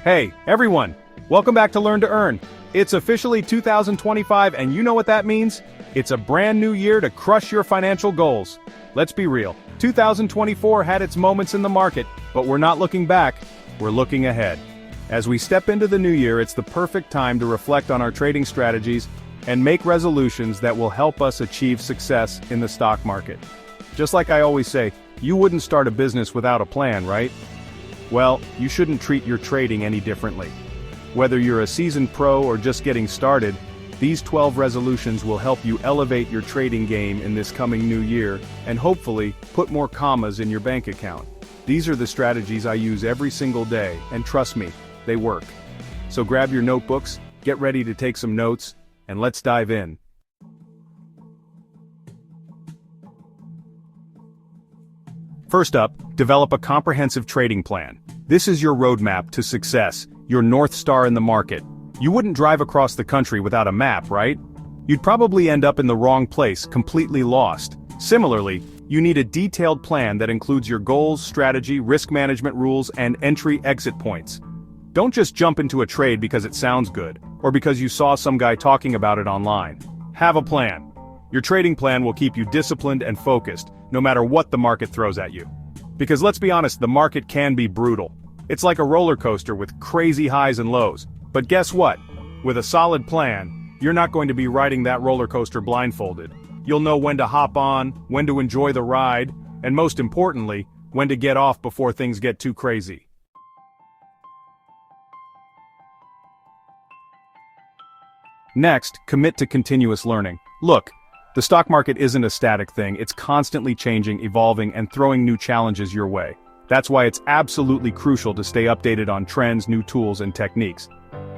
Hey, everyone! Welcome back to Learn-to-Earn. It's officially 2025 and you know what that means? It's a brand new year to crush your financial goals. Let's be real, 2024 had its moments in the market, but we're not looking back, we're looking ahead. As we step into the new year, it's the perfect time to reflect on our trading strategies and make resolutions that will help us achieve success in the stock market. Just like I always say, you wouldn't start a business without a plan, right? Well, you shouldn't treat your trading any differently. Whether you're a seasoned pro or just getting started, these 12 resolutions will help you elevate your trading game in this coming new year and hopefully put more commas in your bank account. These are the strategies I use every single day, and trust me, they work. So grab your notebooks, get ready to take some notes, and let's dive in. First up, develop a comprehensive trading plan. This is your roadmap to success, your North Star in the market. You wouldn't drive across the country without a map, right? You'd probably end up in the wrong place, completely lost. Similarly, you need a detailed plan that includes your goals, strategy, risk management rules, and entry-exit points. Don't just jump into a trade because it sounds good, or because you saw some guy talking about it online. Have a plan. Your trading plan will keep you disciplined and focused, no matter what the market throws at you. Because let's be honest, the market can be brutal. It's like a roller coaster with crazy highs and lows. But guess what? With a solid plan, you're not going to be riding that roller coaster blindfolded. You'll know when to hop on, when to enjoy the ride, and most importantly, when to get off before things get too crazy. Next, commit to continuous learning. Look, the stock market isn't a static thing, it's constantly changing, evolving, and throwing new challenges your way. That's why it's absolutely crucial to stay updated on trends, new tools, and techniques.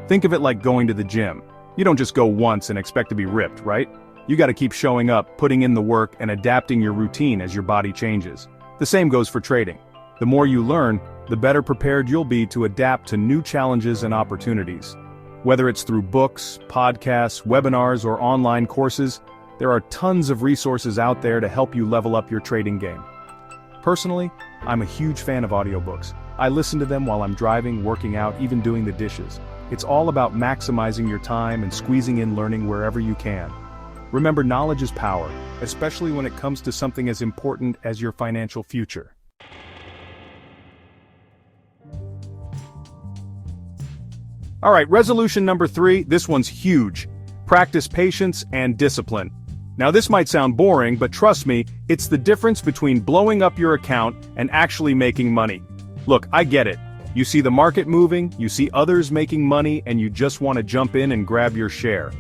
Think of it like going to the gym. You don't just go once and expect to be ripped, right? You gotta keep showing up, putting in the work, and adapting your routine as your body changes. The same goes for trading. The more you learn, the better prepared you'll be to adapt to new challenges and opportunities. Whether it's through books, podcasts, webinars, or online courses, there are tons of resources out there to help you level up your trading game. Personally, I'm a huge fan of audiobooks. I listen to them while I'm driving, working out, even doing the dishes. It's all about maximizing your time and squeezing in learning wherever you can. Remember, knowledge is power, especially when it comes to something as important as your financial future. Alright, resolution number 3, this one's huge. Practice patience and discipline. Now this might sound boring, but trust me, it's the difference between blowing up your account and actually making money. Look, I get it. You see the market moving, you see others making money, and you just want to jump in and grab your share.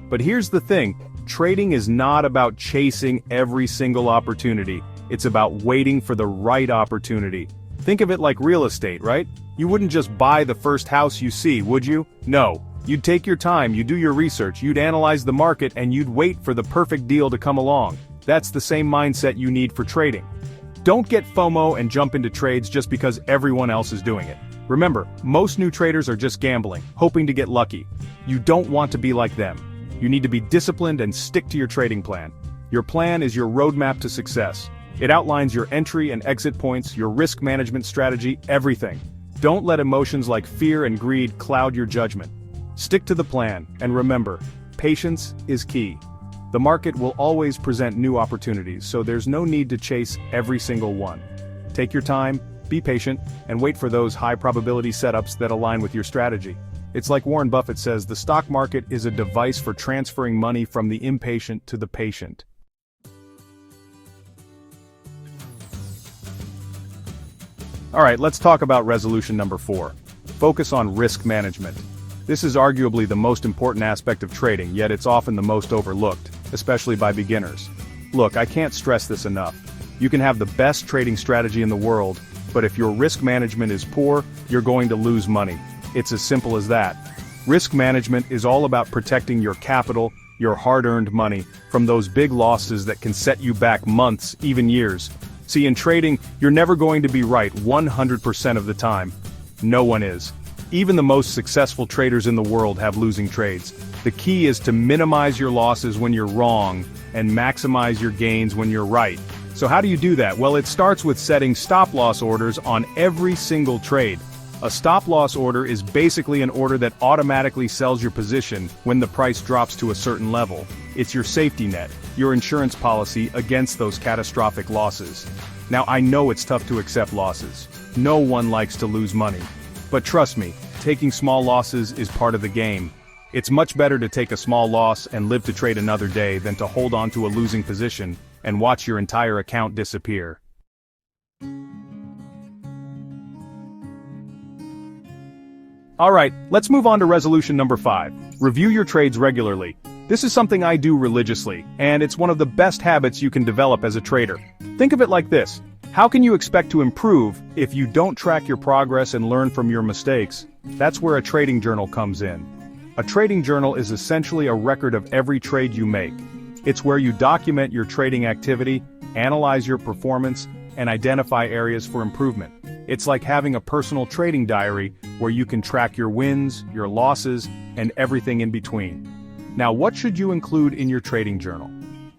But here's the thing, trading is not about chasing every single opportunity. It's about waiting for the right opportunity. Think of it like real estate, right? You wouldn't just buy the first house you see, would you? No. You'd take your time, you'd do your research, you'd analyze the market, and you'd wait for the perfect deal to come along. That's the same mindset you need for trading. Don't get FOMO and jump into trades just because everyone else is doing it. Remember, most new traders are just gambling, hoping to get lucky. You don't want to be like them. You need to be disciplined and stick to your trading plan. Your plan is your roadmap to success. It outlines your entry and exit points, your risk management strategy, everything. Don't let emotions like fear and greed cloud your judgment. Stick to the plan, and remember, patience is key. The market will always present new opportunities, so there's no need to chase every single one. Take your time, be patient, and wait for those high-probability setups that align with your strategy. It's like Warren Buffett says, the stock market is a device for transferring money from the impatient to the patient. Alright, let's talk about resolution number 4. Focus on risk management. This is arguably the most important aspect of trading, yet it's often the most overlooked, especially by beginners. Look, I can't stress this enough. You can have the best trading strategy in the world, but if your risk management is poor, you're going to lose money. It's as simple as that. Risk management is all about protecting your capital, your hard-earned money, from those big losses that can set you back months, even years. See, in trading, you're never going to be right 100% of the time. No one is. Even the most successful traders in the world have losing trades. The key is to minimize your losses when you're wrong, and maximize your gains when you're right. So how do you do that? Well, it starts with setting stop-loss orders on every single trade. A stop-loss order is basically an order that automatically sells your position when the price drops to a certain level. It's your safety net, your insurance policy against those catastrophic losses. Now I know it's tough to accept losses. No one likes to lose money. But trust me, taking small losses is part of the game. It's much better to take a small loss and live to trade another day than to hold on to a losing position and watch your entire account disappear. Alright, let's move on to resolution number 5. Review your trades regularly. This is something I do religiously, and it's one of the best habits you can develop as a trader. Think of it like this. How can you expect to improve if you don't track your progress and learn from your mistakes? That's where a trading journal comes in. A trading journal is essentially a record of every trade you make. It's where you document your trading activity, analyze your performance, and identify areas for improvement. It's like having a personal trading diary where you can track your wins, your losses, and everything in between. Now, what should you include in your trading journal?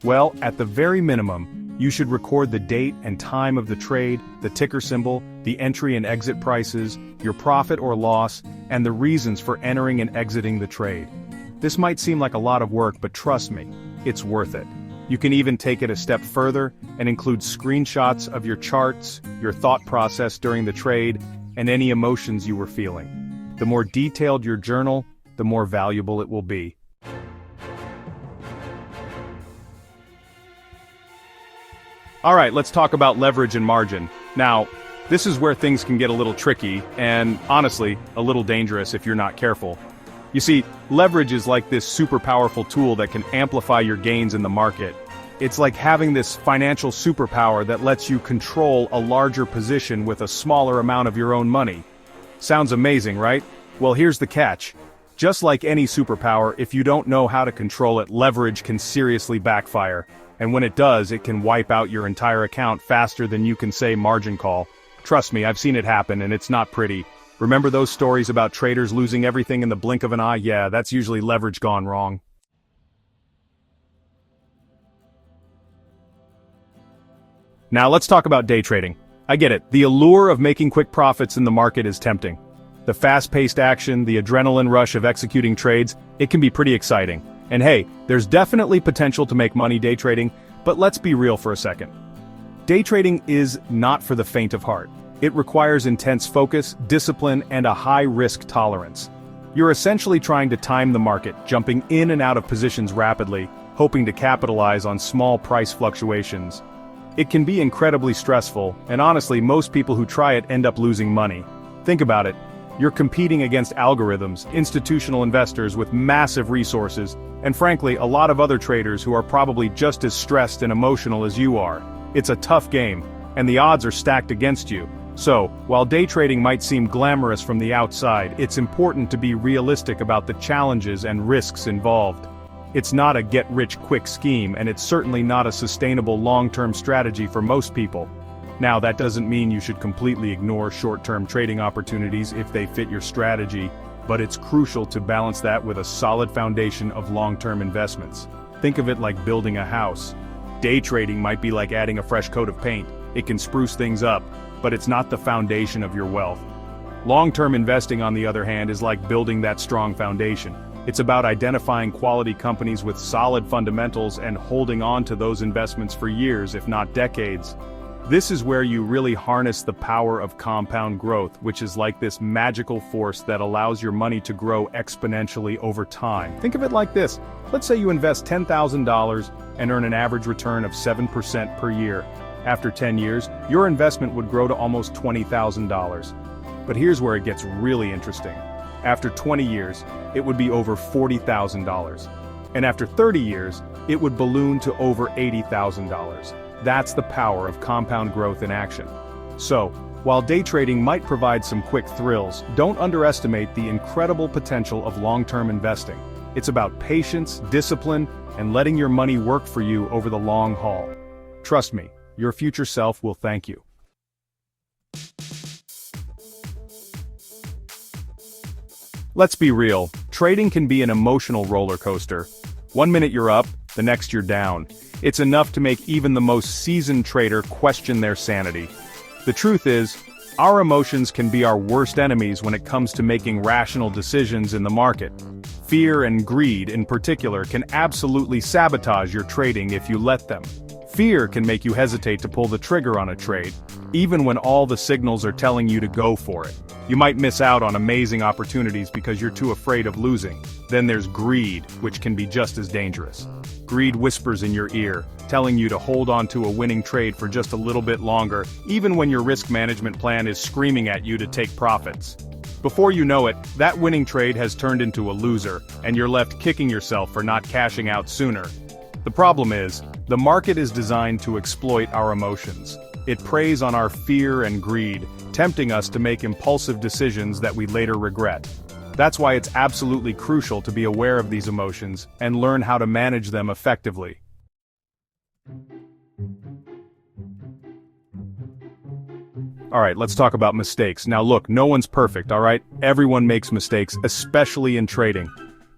Well, at the very minimum, you should record the date and time of the trade, the ticker symbol, the entry and exit prices, your profit or loss, and the reasons for entering and exiting the trade. This might seem like a lot of work, but trust me, it's worth it. You can even take it a step further and include screenshots of your charts, your thought process during the trade, and any emotions you were feeling. The more detailed your journal, the more valuable it will be. Alright, let's talk about leverage and margin. Now, this is where things can get a little tricky, and honestly, a little dangerous if you're not careful. You see, leverage is like this super powerful tool that can amplify your gains in the market. It's like having this financial superpower that lets you control a larger position with a smaller amount of your own money. Sounds amazing, right? Well, here's the catch. Just like any superpower, if you don't know how to control it, leverage can seriously backfire. And when it does, it can wipe out your entire account faster than you can say margin call. Trust me, I've seen it happen, and it's not pretty. Remember those stories about traders losing everything in the blink of an eye? Yeah, that's usually leverage gone wrong. Now let's talk about day trading. I get it, the allure of making quick profits in the market is tempting. The fast-paced action, the adrenaline rush of executing trades, it can be pretty exciting. And hey, there's definitely potential to make money day trading, but let's be real for a second. Day trading is not for the faint of heart. It requires intense focus, discipline, and a high risk tolerance. You're essentially trying to time the market, jumping in and out of positions rapidly, hoping to capitalize on small price fluctuations. It can be incredibly stressful, and honestly, most people who try it end up losing money. Think about it. You're competing against algorithms, institutional investors with massive resources, and frankly, a lot of other traders who are probably just as stressed and emotional as you are. It's a tough game, and the odds are stacked against you. So, while day trading might seem glamorous from the outside, it's important to be realistic about the challenges and risks involved. It's not a get-rich-quick scheme, and it's certainly not a sustainable long-term strategy for most people. Now, that doesn't mean you should completely ignore short-term trading opportunities if they fit your strategy, but it's crucial to balance that with a solid foundation of long-term investments. Think of it like building a house. Day trading might be like adding a fresh coat of paint. It can spruce things up, but it's not the foundation of your wealth. Long-term investing, on the other hand, is like building that strong foundation. It's about identifying quality companies with solid fundamentals and holding on to those investments for years, if not decades. This is where you really harness the power of compound growth, which is like this magical force that allows your money to grow exponentially over time. Think of it like this. Let's say you invest $10,000 and earn an average return of 7% per year. After 10 years, your investment would grow to almost $20,000. But here's where it gets really interesting. After 20 years, it would be over $40,000. And after 30 years, it would balloon to over $80,000. That's the power of compound growth in action. So, while day trading might provide some quick thrills, don't underestimate the incredible potential of long-term investing. It's about patience, discipline, and letting your money work for you over the long haul. Trust me, your future self will thank you. Let's be real, trading can be an emotional roller coaster. One minute you're up, the next you're down. It's enough to make even the most seasoned trader question their sanity. The truth is, Our emotions can be our worst enemies when it comes to making rational decisions in the market. Fear and greed, in particular, can absolutely sabotage your trading if you let them. Fear can make you hesitate to pull the trigger on a trade, even when all the signals are telling you to go for it. You might miss out on amazing opportunities because you're too afraid of losing. Then there's greed, which can be just as dangerous. Greed whispers in your ear, telling you to hold on to a winning trade for just a little bit longer, even when your risk management plan is screaming at you to take profits. Before you know it, that winning trade has turned into a loser, and you're left kicking yourself for not cashing out sooner. The problem is, the market is designed to exploit our emotions. It preys on our fear and greed, tempting us to make impulsive decisions that we later regret. That's why it's absolutely crucial to be aware of these emotions and learn how to manage them effectively. Alright, let's talk about mistakes. Now look, no one's perfect, alright? Everyone makes mistakes, especially in trading.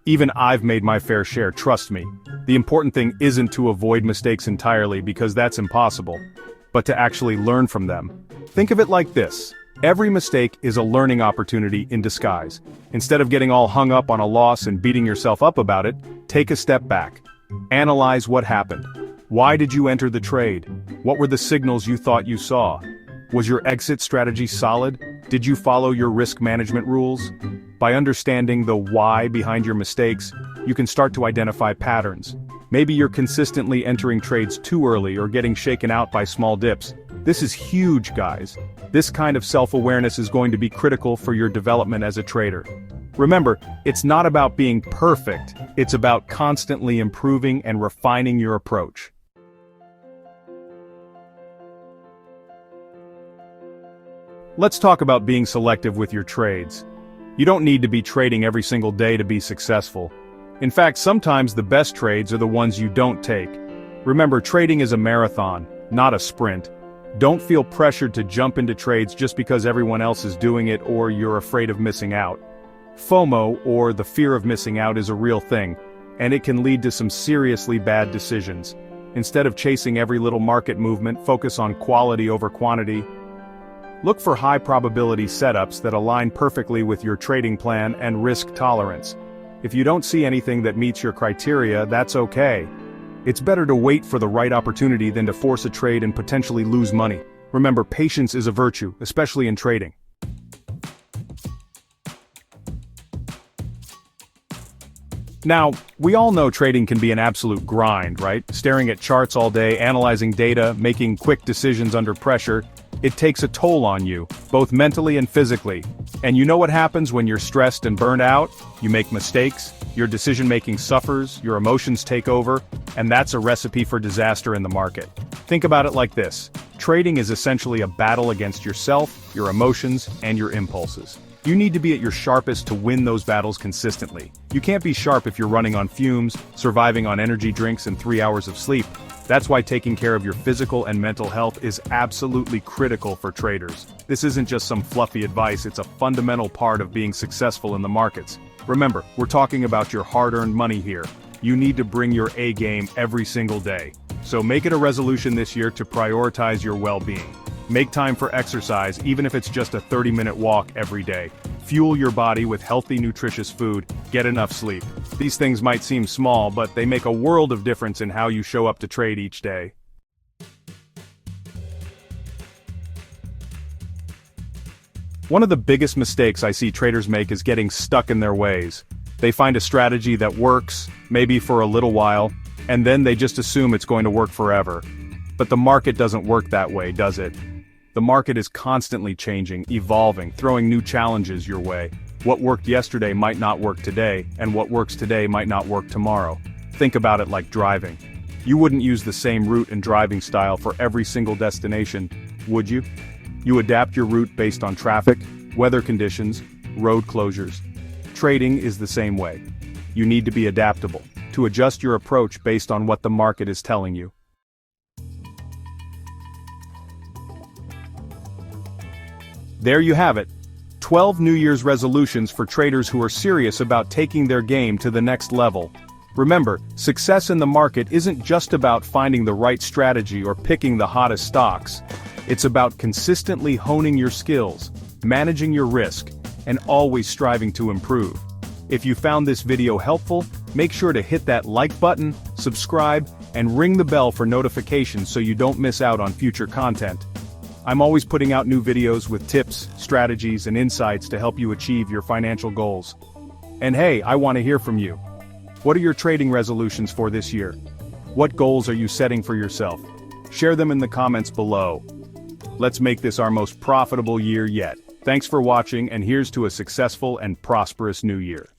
Even I've made my fair share, trust me. The important thing isn't to avoid mistakes entirely because that's impossible, but to actually learn from them. Think of it like this. Every mistake is a learning opportunity in disguise. Instead of getting all hung up on a loss and beating yourself up about it, take a step back. Analyze what happened. Why did you enter the trade? What were the signals you thought you saw? Was your exit strategy solid? Did you follow your risk management rules? By understanding the why behind your mistakes, you can start to identify patterns. Maybe you're consistently entering trades too early or getting shaken out by small dips. This is huge, guys. This kind of self-awareness is going to be critical for your development as a trader. Remember, it's not about being perfect, it's about constantly improving and refining your approach. Let's talk about being selective with your trades. You don't need to be trading every single day to be successful. In fact, sometimes the best trades are the ones you don't take. Remember, trading is a marathon, not a sprint. Don't feel pressured to jump into trades just because everyone else is doing it or you're afraid of missing out. FOMO, or the fear of missing out, is a real thing, and it can lead to some seriously bad decisions. Instead of chasing every little market movement, focus on quality over quantity. Look for high-probability setups that align perfectly with your trading plan and risk tolerance. If you don't see anything that meets your criteria, that's okay. It's better to wait for the right opportunity than to force a trade and potentially lose money. Remember, patience is a virtue, especially in trading. Now, we all know trading can be an absolute grind, right? Staring at charts all day, analyzing data, making quick decisions under pressure. It takes a toll on you, both mentally and physically. And you know what happens when you're stressed and burned out? You make mistakes, your decision-making suffers, your emotions take over, and that's a recipe for disaster in the market. Think about it like this. Trading is essentially a battle against yourself, your emotions, and your impulses. You need to be at your sharpest to win those battles consistently. You can't be sharp if you're running on fumes, surviving on energy drinks and 3 hours of sleep. That's why taking care of your physical and mental health is absolutely critical for traders. This isn't just some fluffy advice, it's a fundamental part of being successful in the markets. Remember, we're talking about your hard-earned money here. You need to bring your A game every single day. So make it a resolution this year to prioritize your well-being. Make time for exercise, even if it's just a 30-minute walk every day. Fuel your body with healthy, nutritious food. Get enough sleep. These things might seem small, but they make a world of difference in how you show up to trade each day. One of the biggest mistakes I see traders make is getting stuck in their ways. They find a strategy that works, maybe for a little while, and then they just assume it's going to work forever. But the market doesn't work that way, does it? The market is constantly changing, evolving, throwing new challenges your way. What worked yesterday might not work today, and what works today might not work tomorrow. Think about it like driving. You wouldn't use the same route and driving style for every single destination, would you? You adapt your route based on traffic, weather conditions, road closures. Trading is the same way. You need to be adaptable, to adjust your approach based on what the market is telling you. There you have it. 12 New Year's resolutions for traders who are serious about taking their game to the next level. Remember, success in the market isn't just about finding the right strategy or picking the hottest stocks. It's about consistently honing your skills, managing your risk, and always striving to improve. If you found this video helpful, make sure to hit that like button, subscribe, and ring the bell for notifications so you don't miss out on future content. I'm always putting out new videos with tips, strategies, and insights to help you achieve your financial goals. And hey, I want to hear from you. What are your trading resolutions for this year? What goals are you setting for yourself? Share them in the comments below. Let's make this our most profitable year yet. Thanks for watching, and here's to a successful and prosperous new year.